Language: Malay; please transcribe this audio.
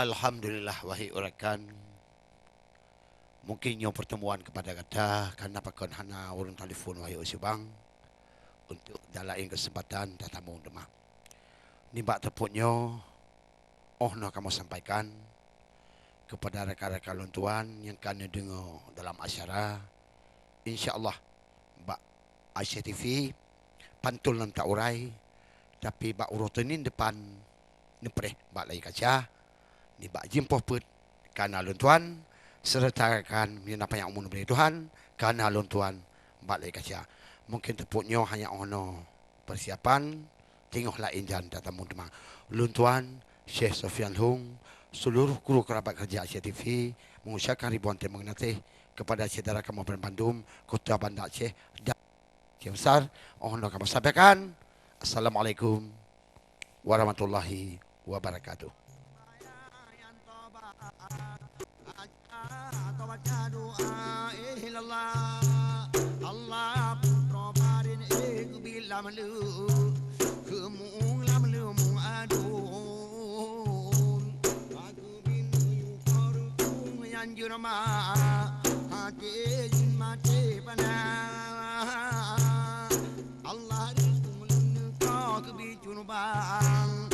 Alhamdulillah wahai urakan. Mungkin yang pertemuan kepada kata karena pakon hana urun telefon wahai usibang untuk dalam kesempatan tatamu demak. Nimbak tepuknya no kamu sampaikan kepada rekan-rekan luntuan yang kena dengar dalam acara. InsyaAllah Mbak Aceh TV pantul nanti urai tapi Mbak urutin depan nepreh Mbak lagi kaca ni Mbak jimpoh put karena luntuan sertakan yang apa yang umum beri Tuhan karena luntuan Mbak lagi kaca mungkin tepuknya hanya ono persiapan tengoklah injan tatamu demang luntuan Syekh Sofian Hung seluruh kru kerabat kerja Aceh TV mengucapkan ribuan terima kasih kepada saudara Kabupaten Bandung, Kota Banda Aceh dan yang besar. Mohon kami sampaikan. Assalamualaikum warahmatullahi wabarakatuh. Allah rizqul kau kebi junubang